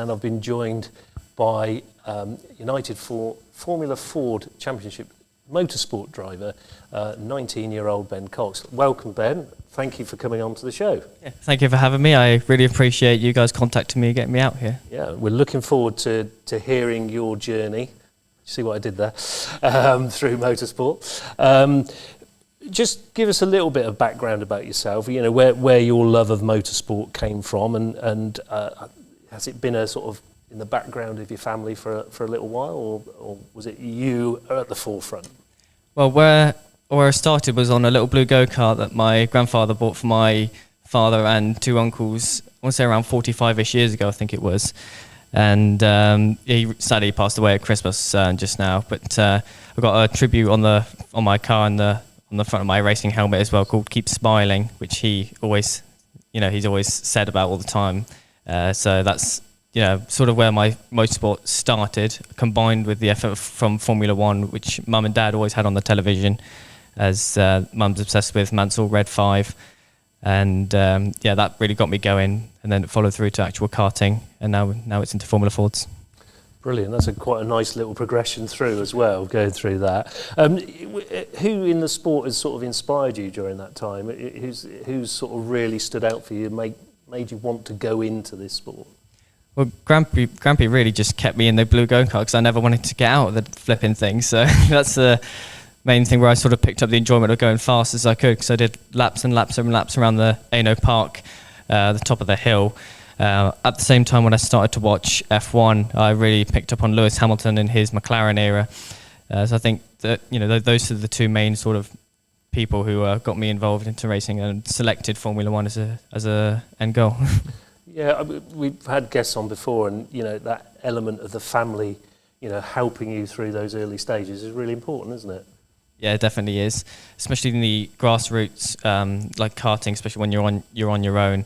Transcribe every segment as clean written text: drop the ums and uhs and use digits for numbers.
and I've been joined by United Formula Ford Championship motorsport driver, 19-year-old Ben Cox. Welcome, Ben. Thank you for coming on to the show. Yeah, thank you for having me. I really appreciate you guys contacting me and getting me out here. Yeah, we're looking forward to hearing your journey. See what I did there? Through motorsport. Just give us a little bit of background about yourself, you know, where your love of motorsport came from, and has it been a sort of in the background of your family for a little while, or was it you at the forefront? Well, where I started was on a little blue go-kart that my grandfather bought for my father and two uncles, I want to say around 45-ish years ago, I think it was. And he sadly passed away at Christmas just now, but I got a tribute on my car and on the front of my racing helmet as well, called "Keep Smiling," which he's always said about all the time. So that's sort of where my motorsport started, combined with the effort from Formula One, which Mum and Dad always had on the television, as Mum's obsessed with Mansell Red 5, and that really got me going. And then it followed through to actual karting, and now it's into Formula Fords. Brilliant. That's quite a nice little progression through as well, going through that. Who in the sport has sort of inspired you during that time? Who's sort of really stood out for you, made you want to go into this sport? Well, Grampy really just kept me in the blue go-kart because I never wanted to get out of the flipping thing. So that's the main thing where I sort of picked up the enjoyment of going fast as I could, because I did laps and laps and laps around the Ano Park, the top of the hill. At the same time, when I started to watch F1, I really picked up on Lewis Hamilton in his McLaren era. So I think that those are the two main sort of people who got me involved into racing and selected Formula One as a end goal. Yeah, we've had guests on before, and that element of the family, helping you through those early stages is really important, isn't it? Yeah, it definitely is, especially in the grassroots, like karting, especially when you're on your own.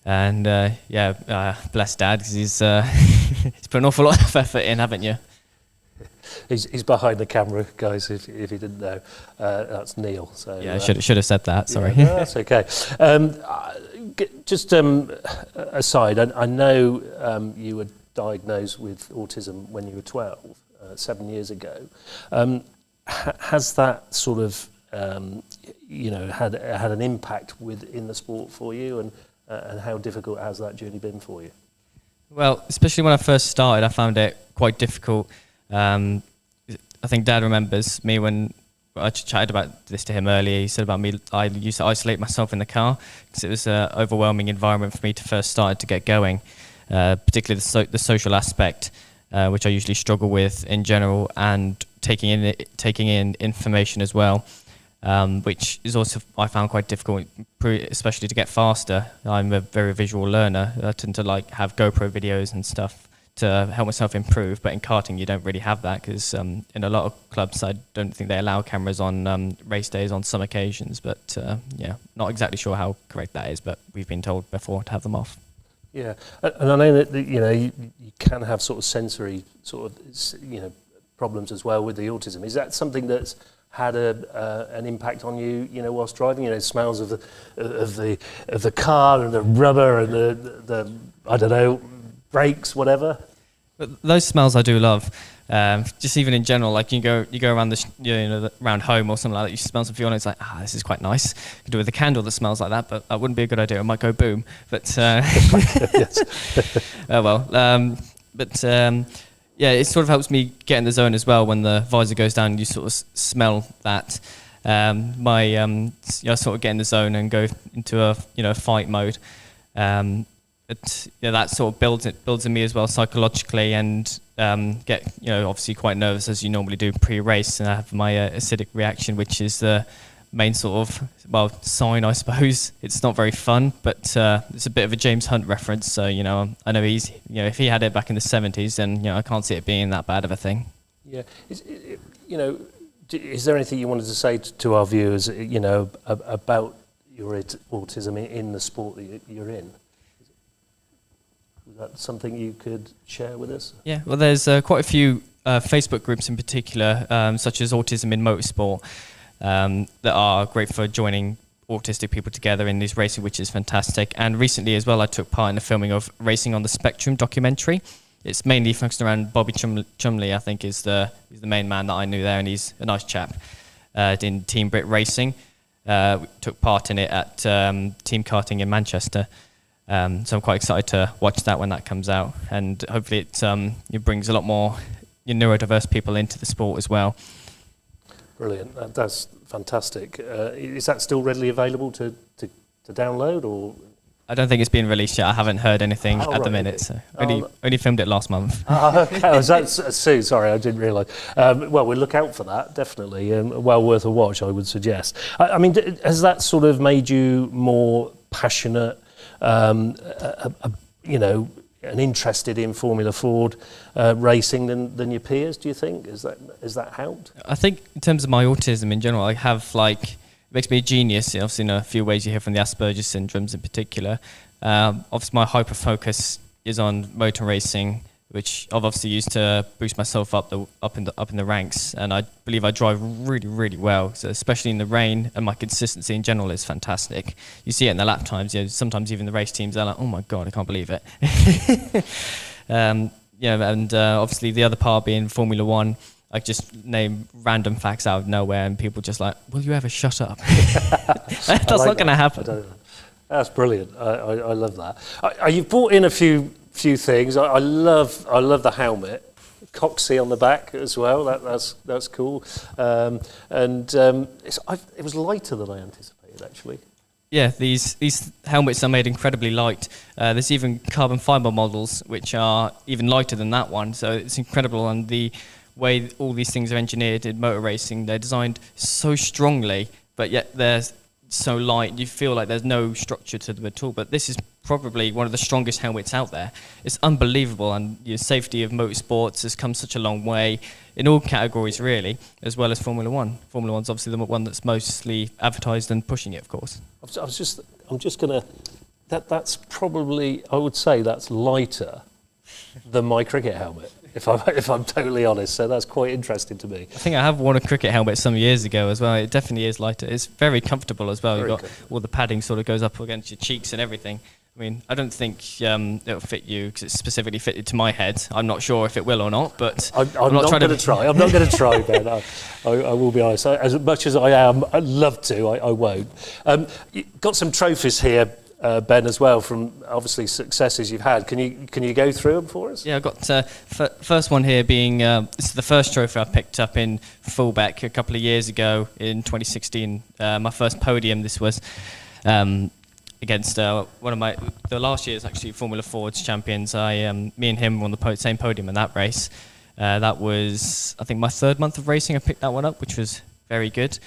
And bless Dad, because he's put an awful lot of effort in, haven't you? He's behind the camera, guys. If you didn't know, that's Neil. So yeah, I should have said that. Sorry. Yeah, no, that's okay. Just aside, I know you were diagnosed with autism when you were 12, 7 years ago. Has that sort of had an impact in the sport for you, and how difficult has that journey been for you? Well, especially when I first started, I found it quite difficult. I think Dad remembers me when I chatted about this to him earlier. He said about me, I used to isolate myself in the car because it was an overwhelming environment for me to first start to get going, particularly the social aspect, which I usually struggle with in general, and taking in information as well. Which is also, I found quite difficult, especially to get faster. I'm a very visual learner. I tend to have GoPro videos and stuff to help myself improve, but in karting you don't really have that, because in a lot of clubs I don't think they allow cameras on race days on some occasions, but not exactly sure how correct that is, but we've been told before to have them off. Yeah, and I know that you can have sort of sensory sort of problems as well with the autism. Is that something that's had an impact on you, whilst driving? Smells of the car and the rubber and the I don't know, brakes, whatever. But those smells I do love. Just even in general, like you go around around home or something like that, you smell some fuel and it's like, this is quite nice. You could do with a candle that smells like that, but that wouldn't be a good idea. It might go boom. But it sort of helps me get in the zone as well. When the visor goes down, you sort of smell that. I sort of get in the zone and go into a fight mode. That sort of builds in me as well psychologically, and get obviously quite nervous, as you normally do pre-race, and I have my acidic reaction, which is the main sort of sign, I suppose. It's not very fun, but it's a bit of a James Hunt reference. So I know he's if he had it back in the 70s, then I can't see it being that bad of a thing. Yeah, is there anything you wanted to say to our viewers, about your autism in the sport that you're in? Is that something you could share with us? Yeah, well, there's quite a few Facebook groups in particular, such as Autism in Motorsport, that are great for joining autistic people together in these racing, which is fantastic. And recently as well, I took part in the filming of Racing on the Spectrum documentary. It's mainly focused around Bobby Chumley, I think, is the main man that I knew there, and he's a nice chap. In Team Brit Racing, we took part in it at Team Karting in Manchester. So I'm quite excited to watch that when that comes out, and hopefully it brings a lot more neurodiverse people into the sport as well. Brilliant. That's fantastic. Is that still readily available to download, or? I don't think it's been released yet. I haven't heard anything at the minute. So only filmed it last month. Okay. Was that Sue? Sorry, I didn't realise. Well, we'll look out for that, definitely. Well worth a watch, I would suggest. I mean, has that sort of made you more passionate, and interested in Formula Ford racing than your peers, do you think? Is that helped? I think in terms of my autism in general, I have it makes me a genius, obviously in a few ways you hear from the Asperger's syndromes in particular. Obviously my hyper focus is on motor racing, which I've obviously used to boost myself up in the ranks, and I believe I drive really, really well, so especially in the rain, and my consistency in general is fantastic. You see it in the lap times, sometimes even the race teams are like, oh my god, I can't believe it. Obviously the other part being Formula One, I just name random facts out of nowhere, and people just like, will you ever shut up? That's not going to happen. That's brilliant. I love that. You've brought in a few things. I love the helmet, Coxy on the back as well. That's cool. It was lighter than I anticipated, actually. Yeah, these helmets are made incredibly light. There's even carbon fibre models which are even lighter than that one. So it's incredible, and the way all these things are engineered in motor racing, they're designed so strongly, but yet they're so light, you feel like there's no structure to them at all. But this is probably one of the strongest helmets out there. It's unbelievable, and your safety of motorsports has come such a long way in all categories, really, as well as Formula One. Formula One's obviously the one that's mostly advertised and pushing it, of course. I'm just gonna. That's probably, I would say, that's lighter than my cricket helmet, if I'm totally honest. So that's quite interesting to me. I think I have worn a cricket helmet some years ago as well. It definitely is lighter. It's very comfortable as well. You've got all the padding sort of goes up against your cheeks and everything. I mean, I don't think it'll fit you because it's specifically fitted to my head. I'm not sure if it will or not, but I'm not going to try. I'm not going to try, Ben. I will be honest. As much as I am, I'd love to. I won't. You got some trophies here, Ben, as well, from obviously successes you've had. Can you go through them for us? Yeah, I've got first one here being this is the first trophy I picked up in fullback a couple of years ago in 2016. My first podium. This was. Against one of the last year's actually Formula Ford's champions. Me and him were on the same podium in that race. That was, I think, my third month of racing. I picked that one up, which was very good.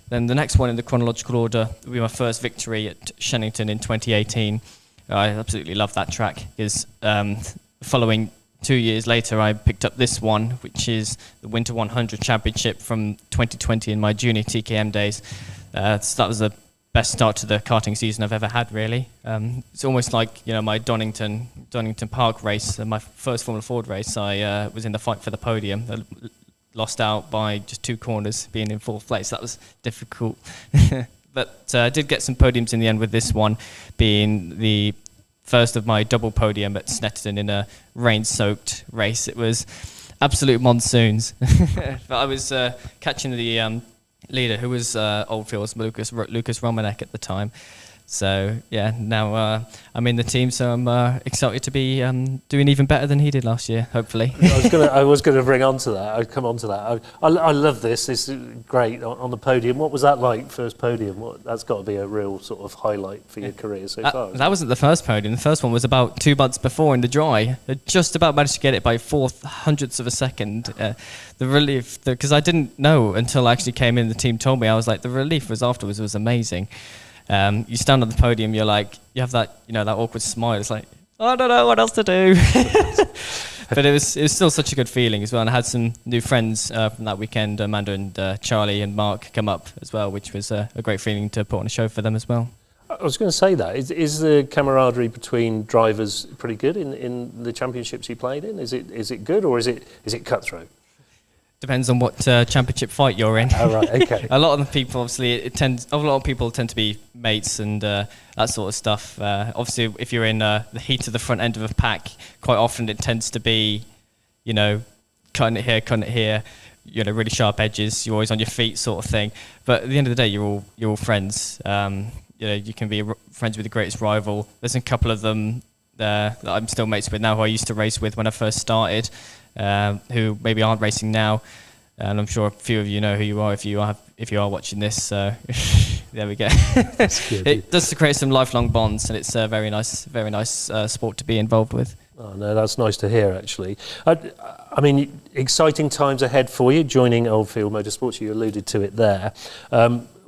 Then the next one in the chronological order would be my first victory at Shennington in 2018. I absolutely love that track because following 2 years later, I picked up this one, which is the Winter 100 Championship from 2020 in my junior TKM days. So that was the best start to the karting season I've ever had, really. It's almost like, my Donington Park race, my first Formula Ford race. I was in the fight for the podium. I lost out by just 2 corners, being in 4th place. That was difficult. But I did get some podiums in the end, with this one being the first of my double podium at Snetterton in a rain-soaked race. It was absolute monsoons. But I was catching the leader, who was Oldfield's Lucas Romanek at the time. So yeah, now I'm in the team, so I'm excited to be doing even better than he did last year, hopefully. I was gonna bring on to that. I'd come on to that. I love this. This is great on the podium. What was that like, first podium? That's got to be a real sort of highlight for your career so far. That wasn't the first podium. The first one was about 2 months before in the dry. I just about managed to get it by 4/100ths of a second. The relief, because I didn't know until I actually came in, the team told me. I was like, the relief afterwards was amazing. You stand on the podium, you have that, that awkward smile. It's like, I don't know what else to do. But it was still such a good feeling as well. And I had some new friends from that weekend, Amanda and Charlie and Mark, come up as well, which was a great feeling to put on a show for them as well. I was going to say that. Is the camaraderie between drivers pretty good in the championships you played in? Is it good, or is it cutthroat? Depends on what championship fight you're in. Oh, right, okay. A lot of the people, obviously, a lot of people tend to be mates and that sort of stuff. Obviously, if you're in the heat of the front end of a pack, quite often it tends to be, you know, cutting it here, you know, really sharp edges. You're always on your feet, sort of thing. But at the end of the day, you're all friends. You know, you can be friends with the greatest rival. There's a couple of them that I'm still mates with now, who I used to race with when I first started. Who maybe aren't racing now, and I'm sure a few of you know who you are if you are watching this. So there we go. It does create some lifelong bonds, and it's a very nice sport to be involved with. Oh no, that's nice to hear. Actually, I mean, exciting times ahead for you joining Oldfield Motorsport. You alluded to it there.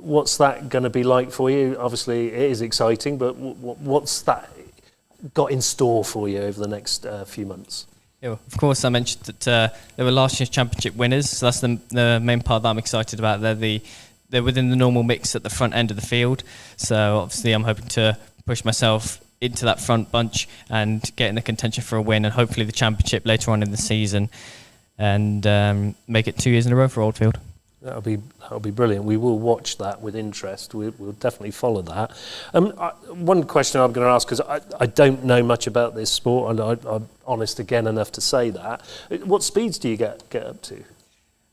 What's that going to be like for you? Obviously, it is exciting, but what's that got in store for you over the next few months? Yeah, of course, I mentioned that they were last year's championship winners, so that's the main part that I'm excited about. They're within the normal mix at the front end of the field, so obviously I'm hoping to push myself into that front bunch and get in the contention for a win, and hopefully the championship later on in the season, and make it 2 years in a row for Oldfield. That'll be brilliant. We will watch that with interest. We'll definitely follow that. One question I'm going to ask, because I don't know much about this sport, and I'm honest again enough to say that. What speeds do you get up to?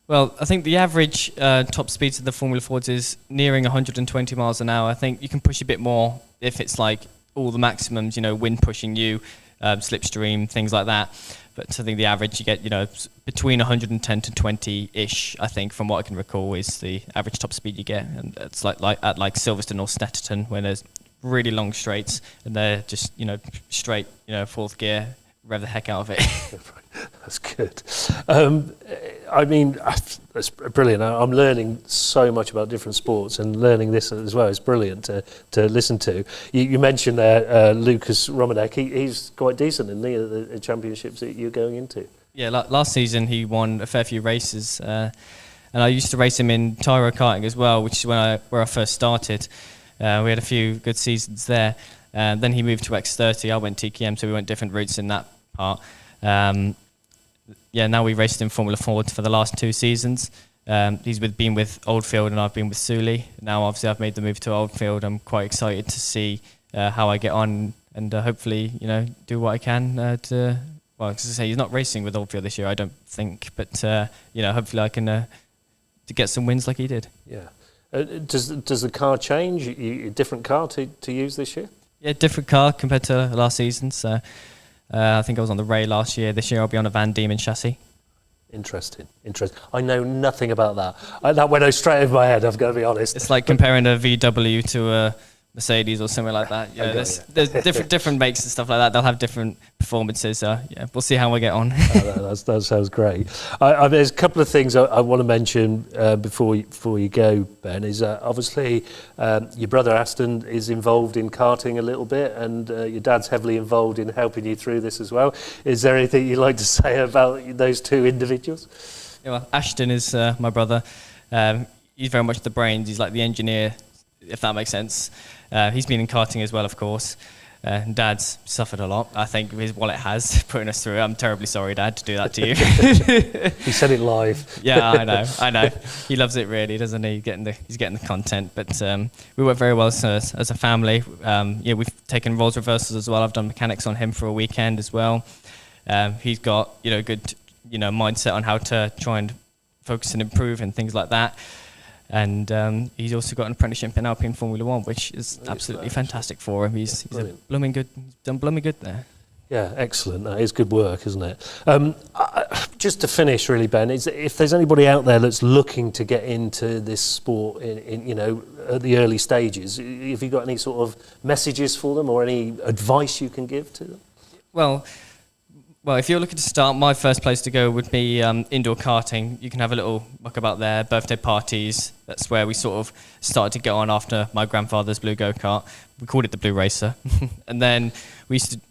Well, I think the average top speeds of the Formula Fords is nearing 120 miles an hour. I think you can push a bit more if it's like all the maximums, you know, wind pushing you, slipstream, things like that. But I think the average you get, you know, between 110 to 20-ish, I think, from what I can recall, is the average top speed you get. And it's like at Silverstone or Snetterton, when there's really long straights and they're just, you know, straight, you know, fourth gear, rev the heck out of it. That's good. I mean, that's brilliant. I'm learning so much about different sports, and learning this as well is brilliant to listen to. You mentioned there Lucas Romanek. He's quite decent in the championships that you're going into. Yeah, last season he won a fair few races, and I used to race him in Tyro karting as well, which is where I first started. We had a few good seasons there. Then he moved to X30. I went TKM, so we went different routes in that part. Now we raced in Formula Ford for the last 2 seasons. He's been with Oldfield, and I've been with Sully. Now, obviously, I've made the move to Oldfield. I'm quite excited to see how I get on, and hopefully, you know, do what I can to. Well, as I say, he's not racing with Oldfield this year, I don't think, but you know, hopefully, I can to get some wins like he did. Yeah. Does the car change? A different car to use this year? Yeah, different car compared to last season. So. I think I was on the Ray last year. This year I'll be on a Van Diemen chassis. Interesting. I know nothing about that. That went straight over my head, I've got to be honest. It's like comparing a VW to a Mercedes or something like that. Yeah, there's different makes and stuff like that. They'll have different performances. So yeah, we'll see how we get on. That sounds great. There's a couple of things I want to mention before you go, Ben. Is obviously your brother Aston is involved in karting a little bit, and your dad's heavily involved in helping you through this as well. Is there anything you'd like to say about those two individuals? Yeah, well, Ashton is my brother. He's very much the brains. He's like the engineer, if that makes sense. He's been in karting as well, of course. Dad's suffered a lot. I think his wallet has putting us through. I'm terribly sorry, Dad, to do that to you. He said it live. Yeah, I know. He loves it really, doesn't he? He's getting the content. But we work very well as a family. We've taken roles reversals as well. I've done mechanics on him for a weekend as well. He's got good mindset on how to try and focus and improve and things like that. And he's also got an apprenticeship in Alpine Formula One, which is absolutely fantastic for him. He's done blooming good there. Yeah, excellent. That is good work, isn't it? Just to finish, really, Ben, is if there's anybody out there that's looking to get into this sport in at the early stages, have you got any sort of messages for them or any advice you can give to them? Well, if you're looking to start, my first place to go would be indoor karting. You can have a little muck about there, birthday parties. That's where we sort of started to get on after my grandfather's blue go-kart. We called it the Blue Racer. And then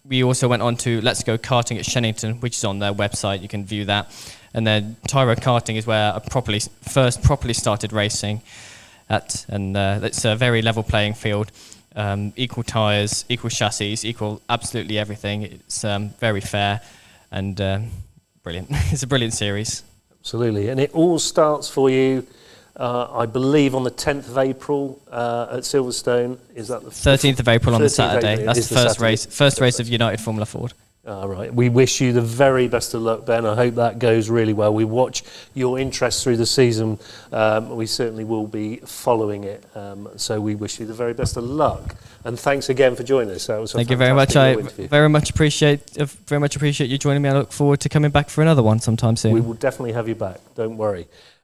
we also went on to Let's Go Karting at Shennington, which is on their website. You can view that. And then Tyro Karting is where I first properly started racing at. And it's a very level playing field. Equal tyres, equal chassis, equal absolutely everything. It's very fair. And brilliant. It's a brilliant series. Absolutely. And it all starts for you, I believe, on the 10th of April at Silverstone. Is that the 13th of April on the 13th of Saturday? April That's is the the first Saturday. race. First race of United Formula Ford. All right. We wish you the very best of luck, Ben. I hope that goes really well. We watch your interest through the season. We certainly will be following it. So we wish you the very best of luck. And thanks again for joining us. That was a Thank you very much. fantastic I interview. very much appreciate you joining me. I look forward to coming back for another one sometime soon. We will definitely have you back. Don't worry.